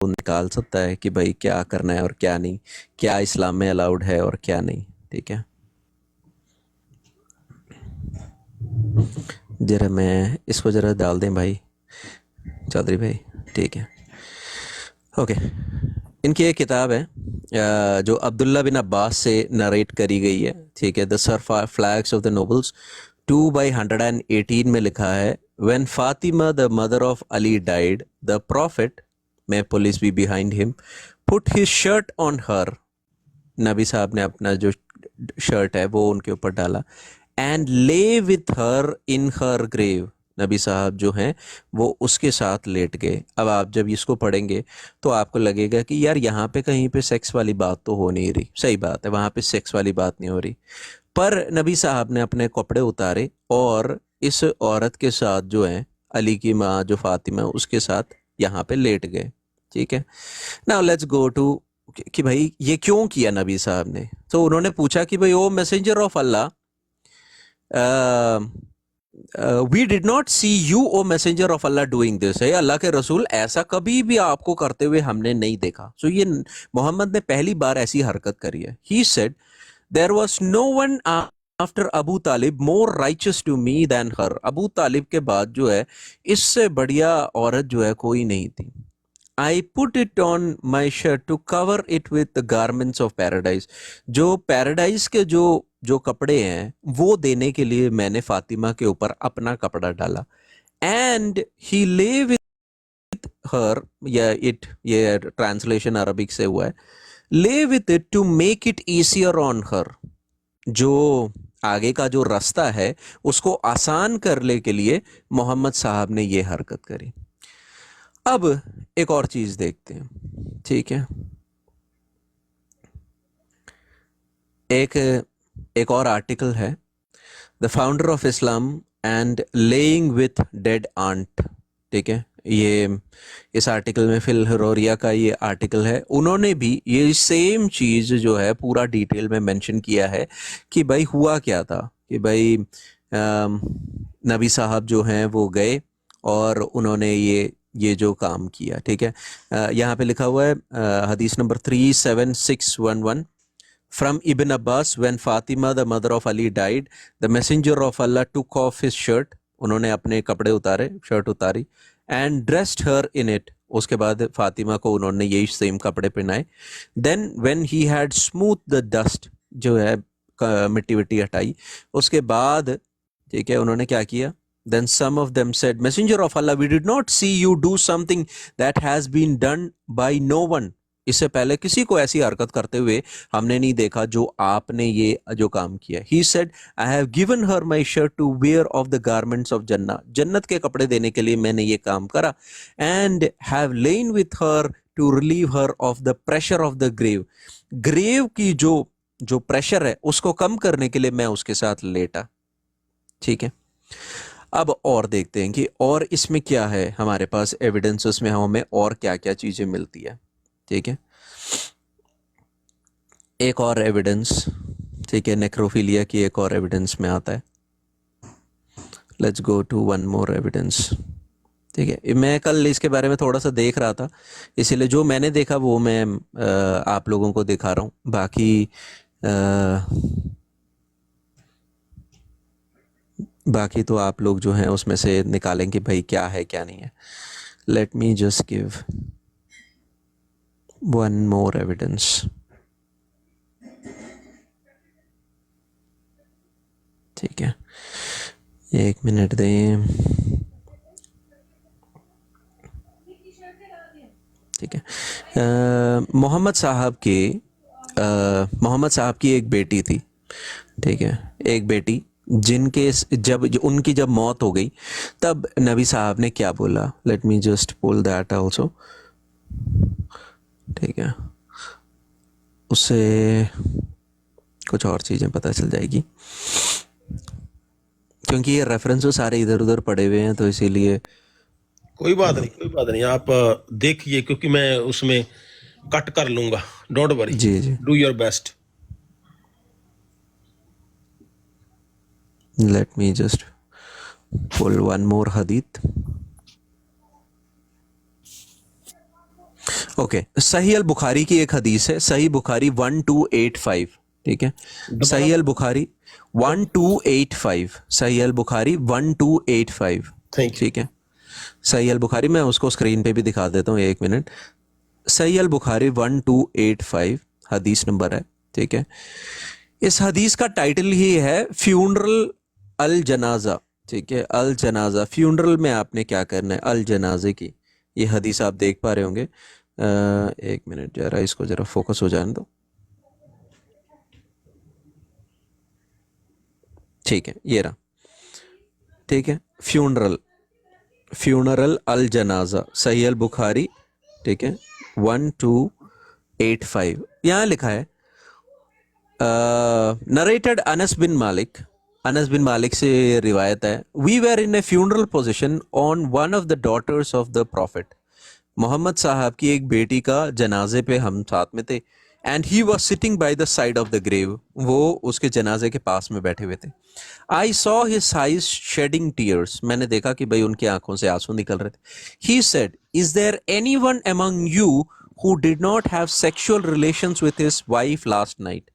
निकाल सकता है कि भाई क्या करना है और क्या नहीं, क्या इस्लाम में अलाउड है और क्या नहीं। ठीक है, जरा मैं इसको ज़रा डाल दें भाई चौधरी भाई। ठीक है, ओके। इनकी एक किताब है जो अब्दुल्ला बिन अब्बास से नरेट करी गई है। ठीक है, the sir flags of the nobles 2/118 में लिखा है, when Fatima the mother of Ali died the profit, may police be behind him, put his shirt on her, नबी साहब ने अपना जो शर्ट है वो उनके ऊपर डाला, एंड ले with her in her grave, नबी साहब जो हैं वो उसके साथ लेट गए। अब आप जब इसको पढ़ेंगे तो आपको लगेगा कि यार यहाँ पे कहीं पे सेक्स वाली बात तो हो नहीं रही। सही बात है, वहाँ पे सेक्स वाली बात नहीं हो रही, पर नबी साहब ने अपने कपड़े उतारे और इस औरत के साथ जो है, अली की माँ जो फातिमा, उसके साथ यहाँ पे लेट गए। ठीक है, नाउ लेट्स गो टू कि भाई ये क्यों किया नबी साहब ने। तो उन्होंने पूछा कि भाई O messenger of Allah, we did not see you O messenger of Allah doing this, है अल्लाह के रसूल ऐसा कभी भी आपको करते हुए हमने नहीं देखा। सो ये मोहम्मद ने पहली बार ऐसी हरकत करी है। He said there was no one after Abu Talib more righteous to me than her, Abu Talib के बाद जो है इससे बढ़िया औरत जो है कोई नहीं थी। I put it on my shirt to cover it with the garments of paradise, जो पैराडाइज के जो जो कपड़े हैं वो देने के लिए मैंने फातिमा के ऊपर अपना कपड़ा डाला। एंड ही ले विथ हर, या इट, ये ट्रांसलेशन अरबिक से हुआ है, lay with it to make it easier on her, जो आगे का जो रास्ता है उसको आसान करने के लिए मोहम्मद साहब ने ये हरकत करी। अब एक और चीज देखते हैं। ठीक है, एक एक और आर्टिकल है, the founder of Islam and laying with dead aunt. ठीक है, ये इस आर्टिकल में फिल हरोरिया का ये आर्टिकल है, उन्होंने भी ये सेम चीज जो है पूरा डिटेल में मेंशन किया है कि भाई हुआ क्या था। कि भाई नबी साहब जो हैं वो गए और उन्होंने ये जो काम किया। ठीक है, यहाँ पे लिखा हुआ है हदीस number 37611 from Ibn Abbas, when Fatima the mother of Ali died the messenger of Allah took off his shirt, उन्होंने अपने कपड़े उतारे, शर्ट उतारी, and dressed her in it, उसके बाद फातिमा को उन्होंने यही सेम कपड़े पहनाए। Then when he had smooth the dust, जो है मिट्टी विट्टी हटाई, उसके बाद ठीक है उन्होंने क्या किया, then some of them said, messenger of Allah, we did not see you do something that has been done by no one, इससे पहले किसी को ऐसी हरकत करते हुए हमने नहीं देखा जो आपने ये जो काम किया। He said, I have given her my shirt to wear of the garments of Jannah, जन्नत के कपड़े देने के लिए मैंने ये काम करा, and have lain with her to relieve her of the pressure of the grave, grave की जो जो प्रेशर है उसको कम करने के लिए मैं उसके साथ लेटा। ठीक है, अब और देखते हैं कि और इसमें क्या है हमारे पास एविडेंसेस में, हमें और क्या क्या चीजें मिलती है। ठीक है, एक और एविडेंस, ठीक है, नेक्रोफिलिया की एक और एविडेंस में आता है। Let's go to one more evidence. ठीक है, मैं कल इसके बारे में थोड़ा सा देख रहा था, इसीलिए जो मैंने देखा वो मैं आप लोगों को दिखा रहा हूँ। बाकी तो आप लोग जो हैं उसमें से निकालेंगे भाई क्या है क्या नहीं है। Late me just give one more evidence. ठीक है, एक मिनट दें। ठीक है, मोहम्मद साहब की एक बेटी थी। ठीक है, एक बेटी जिनके उनकी जब मौत हो गई तब नबी साहब ने क्या बोला, let me just pull that also. ठीक है, उससे कुछ और चीज़ें पता चल जाएगी, क्योंकि ये रेफरेंसेस सारे इधर उधर पड़े हुए हैं तो इसीलिए। कोई बात नहीं, आप देखिए, क्योंकि मैं उसमें कट कर लूंगा, डोंट वरी, जी जी, do your best. Let me just pull one more hadith. Okay, Sahih al Bukhari की एक हदीस है, सही बुखारी 1285, ठीक है, दोबारा सही अल बुखारी 1285, सही अल बुखारी 1285, थैंक यू। ठीक है, सही अल बुखारी, मैं उसको स्क्रीन पे भी दिखा देता हूँ, एक मिनट। सही अल बुखारी 1285 हदीस नंबर है, ठीक है। इस हदीस का टाइटल ही है फ्यूनरल अल जनाजा, ठीक है, अल जनाजा, फ्यूनरल में आपने क्या करना है, अल जनाजे की ये हदीस आप देख पा रहे होंगे। एक मिनट जरा इसको जरा फोकस हो जाने दो, ठीक है, ये रहा, ठीक है, फ्यूनरल, फ्यूनरल अल जनाजा, सही अल बुखारी, ठीक है, 1285, यहाँ लिखा है नरेटेड अनस बिन मालिक, अनस बिन मालिक से रिवायत है, we were in a funeral procession on one of the daughters of the prophet, Muhammad साहब की एक बेटी का जनाजे पे हम साथ में थे, and he was sitting by the side of the grave, वो उसके जनाजे के पास में बैठे हुए थे। I saw his eyes shedding tears, मैंने देखा कि भाई उनकी आंखों से आंसू निकल रहे थे। He said, is there anyone among you who did not have sexual relations with his wife last night,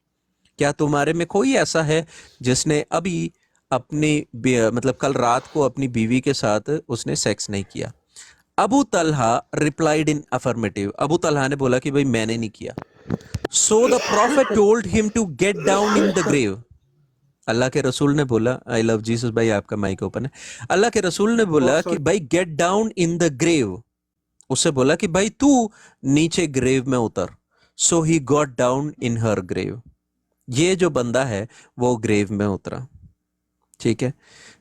क्या तुम्हारे में कोई ऐसा है जिसने अभी अपनी मतलब कल रात को अपनी बीवी के साथ उसने सेक्स नहीं किया। Abu Talha replied in affirmative, Abu Talha ने बोला कि भाई मैंने नहीं किया। So the prophet told him to get down in the grave, अल्लाह के रसूल ने बोला, आई लव जीसस भाई, आपका माइक ओपन है, अल्लाह के रसूल ने बोला कि भाई get down in the grave, उससे बोला कि भाई तू नीचे ग्रेव में उतर। So he got down in her grave, ये जो बंदा है वो ग्रेव में उतरा, ठीक है।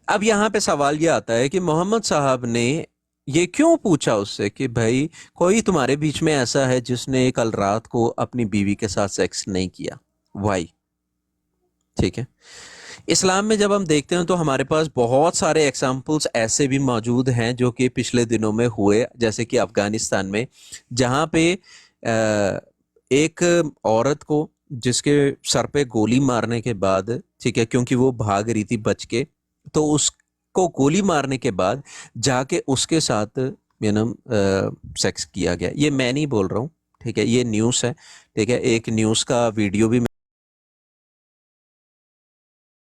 अब यहां पे सवाल ये आता है कि मोहम्मद साहब ने ये क्यों पूछा उससे कि भाई कोई तुम्हारे बीच में ऐसा है जिसने कल रात को अपनी बीवी के साथ सेक्स नहीं किया, वाई, ठीक है। इस्लाम में जब हम देखते हैं तो हमारे पास बहुत सारे एग्जाम्पल्स ऐसे भी मौजूद हैं जो कि पिछले दिनों में हुए, जैसे कि अफगानिस्तान में, जहां पे एक औरत को जिसके सर पे गोली मारने के बाद, ठीक है, क्योंकि वो भाग रही थी बच के, तो उसको गोली मारने के बाद जाके उसके साथ सेक्स किया गया। ये मैं नहीं बोल रहा हूँ, ठीक है, ये न्यूज़ है, ठीक है, एक न्यूज़ का वीडियो भी,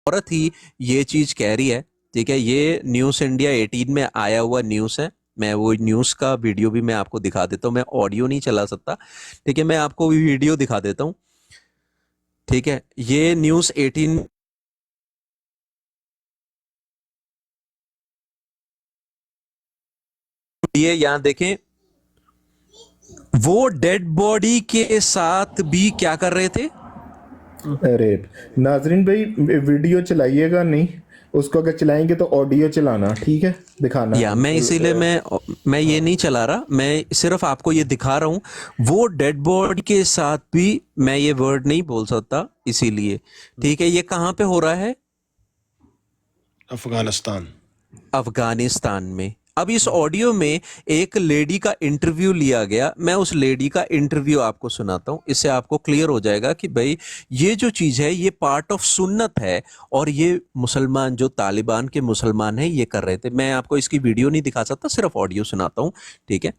औरत ही ये चीज कह रही है, ठीक है, ये न्यूज़ इंडिया 18 में आया हुआ न्यूज़ है, मैं वो न्यूज़ का वीडियो भी मैं आपको दिखा देता हूँ, मैं ऑडियो नहीं चला सकता, ठीक है, मैं आपको वीडियो दिखा देता हूँ, ठीक है, ये न्यूज़ 18, ये यहाँ देखें, वो डेड बॉडी के साथ भी क्या कर रहे थे, अरे नाजरीन भाई वीडियो चलाइएगा नहीं, उसको अगर चलाएंगे तो ऑडियो चलाना, ठीक है, दिखाना। या मैं इसीलिए मैं ये नहीं चला रहा, मैं सिर्फ आपको ये दिखा रहा हूँ, वो डेड बॉडी के साथ भी मैं ये वर्ड नहीं बोल सकता इसीलिए, ठीक है। ये कहाँ पे हो रहा है, अफगानिस्तान। अफगानिस्तान में। अब इस ऑडियो में एक लेडी का इंटरव्यू लिया गया, मैं उस लेडी का इंटरव्यू आपको सुनाता हूं, इससे आपको क्लियर हो जाएगा कि भाई ये जो चीज है ये पार्ट ऑफ सुन्नत है, और ये मुसलमान जो तालिबान के मुसलमान हैं ये कर रहे थे। मैं आपको इसकी वीडियो नहीं दिखा सकता, सिर्फ ऑडियो सुनाता हूं, ठीक है।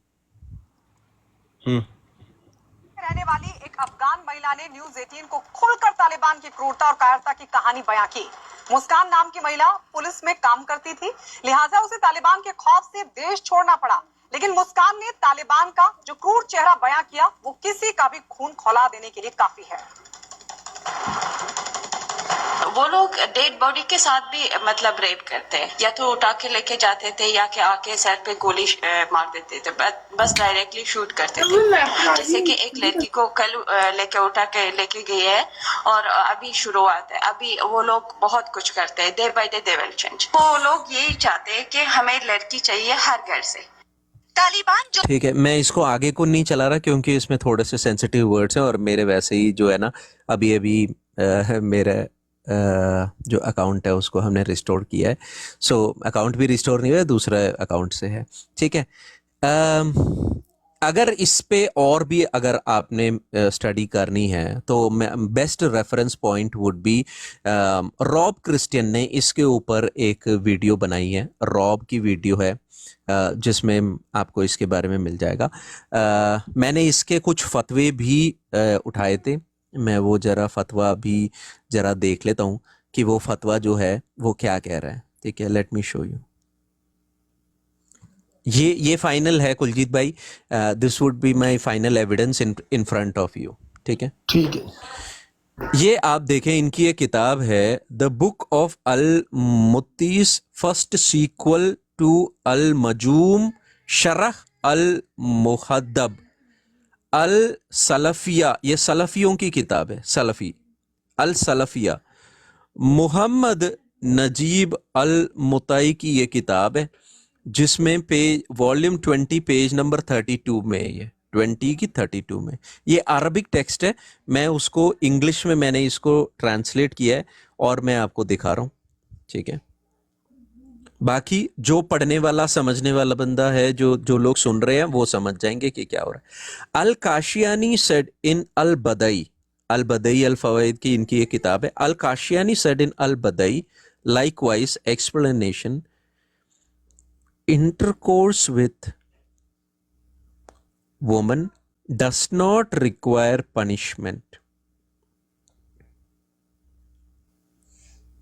रहने वाली एक अफगान महिला ने न्यूज 18 को खुलकर तालिबान की क्रूरता और कायरता की कहानी बयां की। मुस्कान नाम की महिला पुलिस में काम करती थी, लिहाजा उसे तालिबान के खौफ से देश छोड़ना पड़ा। लेकिन मुस्कान ने तालिबान का जो क्रूर चेहरा बयां किया वो किसी का भी खून खौला देने के लिए काफी है। वो लोग डेड बॉडी के साथ भी मतलब रेप करते हैं, या तो उठा के लेके जाते थे या कि आके सर पे गोली मार देते थे, बस डायरेक्टली शूट करते थे। जैसे कि एक लड़की को कल लेके उठा के लेके गई है और अभी शुरुआत है, अभी वो लोग बहुत कुछ करते हैं, day by day they will change. वो लोग यही चाहते हैं कि हमें लड़की चाहिए हर घर से। तालिबान जो, ठीक है, मैं इसको आगे को नहीं चला रहा क्योंकि इसमें थोड़े से सेंसिटिव वर्ड्स हैं, और मेरे वैसे ही जो है ना अभी अभी मेरा जो अकाउंट है उसको हमने रिस्टोर किया है, सो अकाउंट भी रिस्टोर नहीं हुआ है, दूसरा अकाउंट से है, ठीक है। अगर इस पे और भी अगर आपने स्टडी करनी है तो best reference point would be Rob Christian ने इसके ऊपर एक वीडियो बनाई है, रॉब की वीडियो है, जिसमें आपको इसके बारे में मिल जाएगा। मैंने इसके कुछ फतवे भी उठाए थे, मैं वो ज़रा फतवा भी ज़रा देख लेता हूँ कि वो फतवा जो है वो क्या कह रहा है। ठीक है, लेट मी शो यू। ये फाइनल है कुलजीत भाई, this would be my final evidence in front of you. ठीक है, ठीक है। ये आप देखें, इनकी एक किताब है द बुक ऑफ अल मुत्तीस, फर्स्ट सीक्वल टू अल मजूम, शरह अल मुहद्दब अल सलफिया। ये सलफियों की किताब है, सलफी अल सलफिया। मोहम्मद नजीब अल मुताई की ये किताब है, जिसमें पेज वॉल्यूम 20 पेज नंबर 32 में है। ये 20 की 32 में। ये अरबिक टेक्स्ट है, मैं उसको इंग्लिश में मैंने इसको ट्रांसलेट किया है और मैं आपको दिखा रहा हूँ। ठीक है, बाकी जो पढ़ने वाला समझने वाला बंदा है, जो लोग सुन रहे हैं वो समझ जाएंगे कि क्या हो रहा है। अल काशियानी सेड इन अल बदई, अल बदई अल फवाइद की इनकी एक किताब है। अल काशियानी सेड इन अल बदई likewise explanation, intercourse with woman does not require punishment।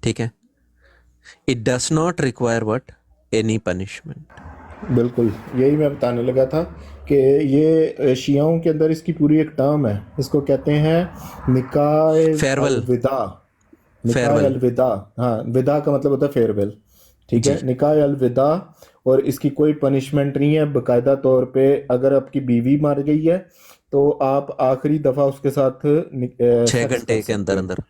ठीक है, it does not require what, any punishment। बिल्कुल यही मैं बताने लगा था कि ये शियाओं के अंदर इसकी पूरी एक टर्म है, इसको कहते हैं निकाह Farewell। अलविदा। निकाह Farewell। अलविदा, हाँ, विदा का मतलब होता है फेयरवेल। ठीक है, निकाह अलविदा। और इसकी कोई पनिशमेंट नहीं है, बाकायदा तौर पे अगर आपकी बीवी मर गई है तो आप आखिरी दफ़ा उसके साथ 6 घंटे के अंदर अंदर,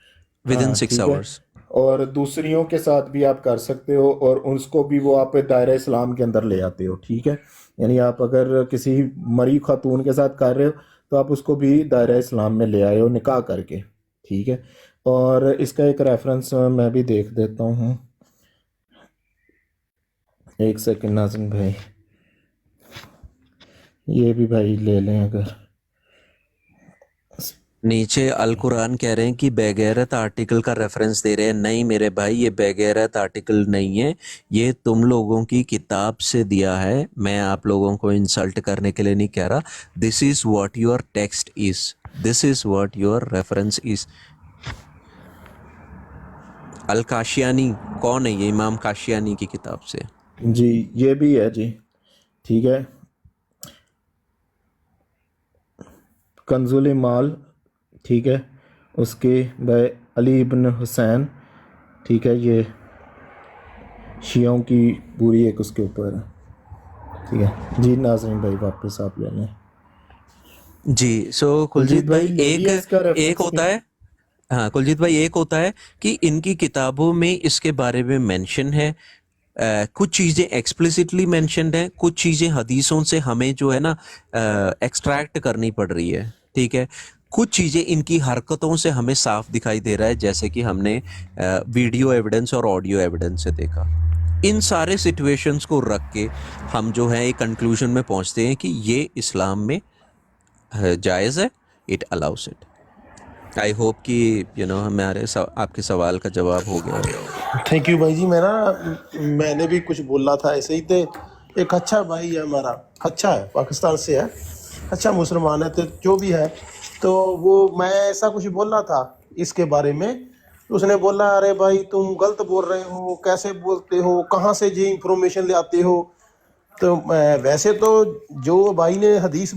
विद इन 6 आवर्स। और दूसरियों के साथ भी आप कर सकते हो, और उसको भी वो आप दायरा इस्लाम के अंदर ले आते हो। ठीक है, यानी आप अगर किसी मरी खातून के साथ कर रहे हो तो आप उसको भी दायरा इस्लाम में ले आए हो निकाह करके। ठीक है, और इसका एक रेफरेंस मैं भी देख देता हूँ, एक सेकंड नाज़िम भाई, ये भी भाई ले लें अगर। नीचे अल कुरान कह रहे हैं कि बेगैरत आर्टिकल का रेफरेंस दे रहे हैं। नहीं मेरे भाई, ये बेगैरत आर्टिकल नहीं है, ये तुम लोगों की किताब से दिया है। मैं आप लोगों को इंसल्ट करने के लिए नहीं कह रहा। This is what your text is, this is what your reference is. अल काशियानी कौन है? ये इमाम काशियानी की किताब से। जी ये भी है जी। ठीक है, कंजुल माल, ठीक है, उसके बाय अली इब्न हुसैन। ठीक है, ये शियों की पूरी एक उसके ऊपर है। ठीक है जी, नाज़रीन भाई वापस आप ले लें जी। सो कुलजीत भाई, इसका एक होता है, हाँ कुलजीत भाई, एक होता है कि इनकी किताबों में इसके बारे में मेंशन है, कुछ चीज़ें एक्सप्लिसिटली मेंशन्ड हैं, कुछ चीज़ें हदीसों से हमें जो है ना एक्सट्रैक्ट करनी पड़ रही है। ठीक है, कुछ चीज़ें इनकी हरकतों से हमें साफ दिखाई दे रहा है, जैसे कि हमने वीडियो एविडेंस और ऑडियो एविडेंस से देखा। इन सारे सिचुएशंस को रख के हम जो है एक कंक्लूजन में पहुंचते हैं कि ये इस्लाम में जायज़ है, it allow us it. I hope कि हमारे आपके सवाल का जवाब हो गया। थैंक यू भाई जी। मैंने भी कुछ बोला था ऐसे ही। थे एक अच्छा भाई है हमारा, अच्छा है, पाकिस्तान से है, अच्छा मुसलमान है, तो जो भी है, तो वो मैं ऐसा कुछ बोला था इसके बारे में, तो उसने बोला अरे भाई तुम गलत बोल रहे हो, कैसे बोलते हो, कहाँ से ये इंफॉर्मेशन ले आते हो। तो वैसे तो जो भाई ने हदीस